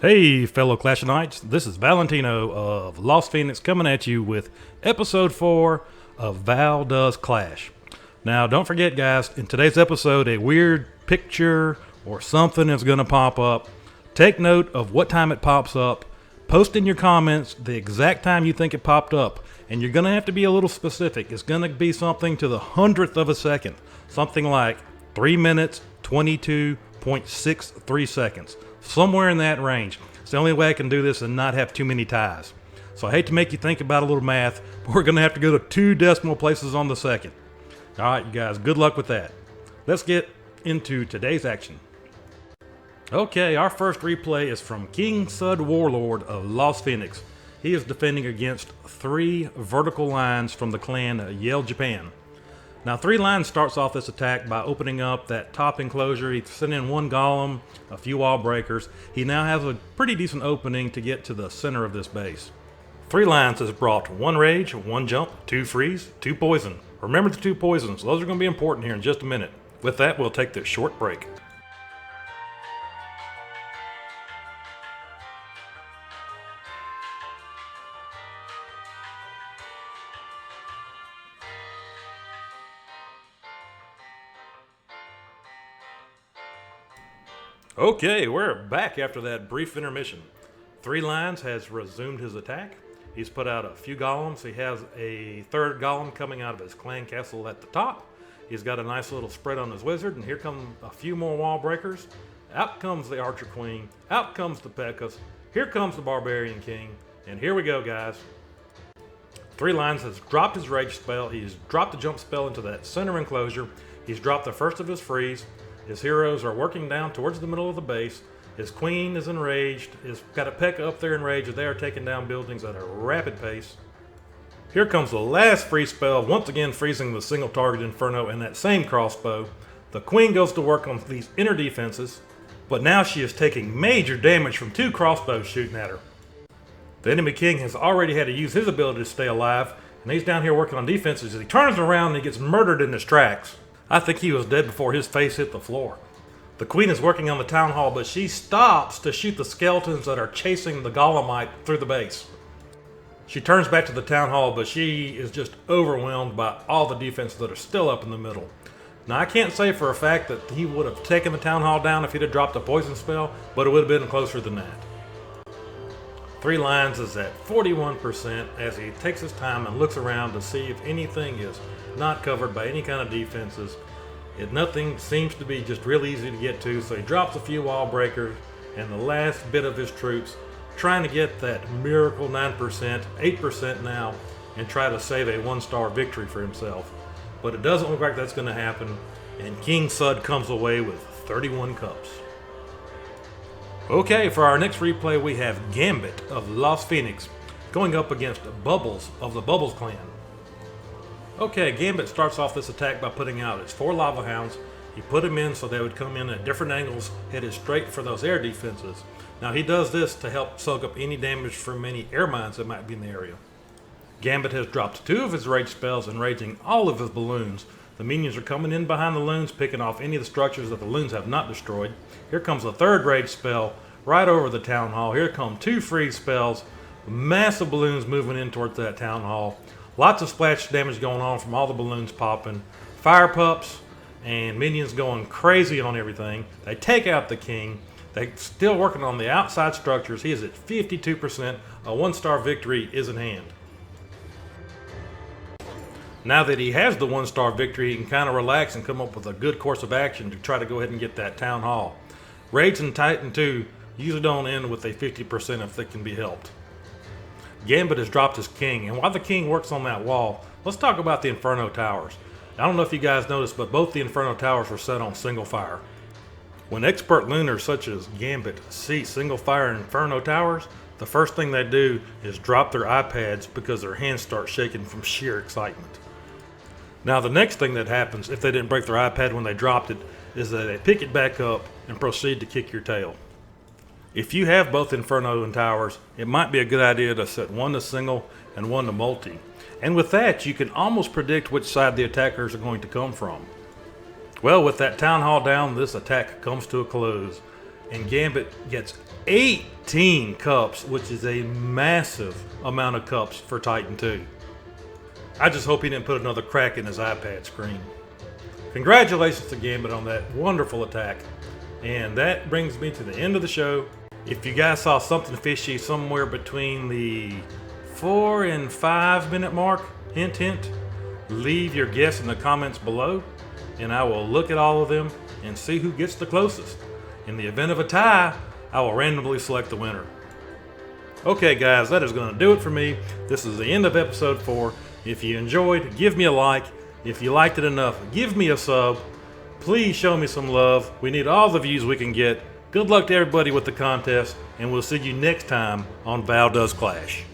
Hey, fellow Clash of Knights, this is Valentino of Lost Phoenix coming at you with episode 4 of Val Does Clash. Now, don't forget, guys, in today's episode, a weird picture or something is going to pop up. Take note of what time it pops up. Post in your comments the exact time you think it popped up, and you're going to have to be a little specific. It's going to be something to the hundredth of a second, something like 3 minutes, 22.63 seconds. Somewhere in that range. It's the only way I can do this and not have too many ties. So I hate to make you think about a little math, but we're going to have to go to 2 decimal places on the second. All right, you guys, good luck with that. Let's get into today's action. Okay, our first replay is from King Sud Warlord of Lost Phoenix. He is defending against 3 vertical lines from the clan Yale Japan. Now, 3 Lines starts off this attack by opening up that top enclosure. He sent in 1 golem, a few wall breakers. He now has a pretty decent opening to get to the center of this base. 3 Lines has brought 1 rage, 1 jump, 2 freeze, 2 poison. Remember the 2 poisons. Those are going to be important here in just a minute. With that, we'll take this short break. Okay, we're back after that brief intermission. 3 Lines has resumed his attack. He's put out a few golems. He has a 3rd golem coming out of his clan castle at the top. He's got a nice little spread on his wizard, and here come a few more wall breakers. Out comes the Archer Queen. Out comes the Pekkas. Here comes the Barbarian King. And here we go, guys. 3 Lines has dropped his rage spell. He's dropped the jump spell into that center enclosure. He's dropped the first of his freeze. His heroes are working down towards the middle of the base. His queen is enraged. He's got a Pekka up there enraged. They are taking down buildings at a rapid pace. Here comes the last freeze spell, once again freezing the single target Inferno and that same crossbow. The queen goes to work on these inner defenses, but now she is taking major damage from 2 crossbows shooting at her. The enemy king has already had to use his ability to stay alive, and he's down here working on defenses. As he turns around and he gets murdered in his tracks. I think he was dead before his face hit the floor. The queen is working on the town hall, but she stops to shoot the skeletons that are chasing the Golemite through the base. She turns back to the town hall, but she is just overwhelmed by all the defenses that are still up in the middle. Now, I can't say for a fact that he would have taken the town hall down if he'd have dropped a poison spell, but it would have been closer than that. 3 Lines is at 41% as he takes his time and looks around to see if anything is not covered by any kind of defenses. Nothing seems to be just real easy to get to, so he drops a few wall breakers and the last bit of his troops trying to get that miracle 9%, 8% now, and try to save a 1-star victory for himself. But it doesn't look like that's going to happen, and King Sud comes away with 31 cups. Okay, for our next replay we have Gambit of Lost Phoenix going up against Bubbles of the Bubbles clan. Okay, Gambit starts off this attack by putting out his 4 Lava Hounds. He put them in so they would come in at different angles, headed straight for those air defenses. Now he does this to help soak up any damage from any air mines that might be in the area. Gambit has dropped 2 of his rage spells, enraging all of his balloons. The minions are coming in behind the loons, picking off any of the structures that the loons have not destroyed. Here comes a 3rd rage spell right over the town hall. Here come 2 freeze spells, massive balloons moving in towards that town hall. Lots of splash damage going on from all the balloons popping. Fire pups and minions going crazy on everything. They take out the king. They're still working on the outside structures. He is at 52%. A 1-star victory is in hand. Now that he has the 1-star victory, he can kind of relax and come up with a good course of action to try to go ahead and get that town hall. Raids and Titan 2 usually don't end with a 50% if they can be helped. Gambit has dropped his king, and while the king works on that wall, let's talk about the Inferno Towers. I don't know if you guys noticed, but both the Inferno Towers were set on single fire. When expert looners such as Gambit see single fire Inferno Towers, the first thing they do is drop their iPads because their hands start shaking from sheer excitement. Now the next thing that happens, if they didn't break their iPad when they dropped it, is that they pick it back up and proceed to kick your tail. If you have both Inferno and Towers, it might be a good idea to set one to single and one to multi. And with that, you can almost predict which side the attackers are going to come from. Well, with that town hall down, this attack comes to a close. and Gambit gets 18 cups, which is a massive amount of cups for Titan 2. I just hope he didn't put another crack in his iPad screen. Congratulations to Gambit on that wonderful attack. And that brings me to the end of the show. If you guys saw something fishy somewhere between the 4 and 5 minute mark, hint hint, leave your guess in the comments below, and I will look at all of them and see who gets the closest. In the event of a tie, I will randomly select the winner. Okay guys, that is going to do it for me. This is the end of episode 4. If you enjoyed, give me a like. If you liked it enough, give me a sub. Please show me some love. We need all the views we can get. Good luck to everybody with the contest, and we'll see you next time on Val Does Clash.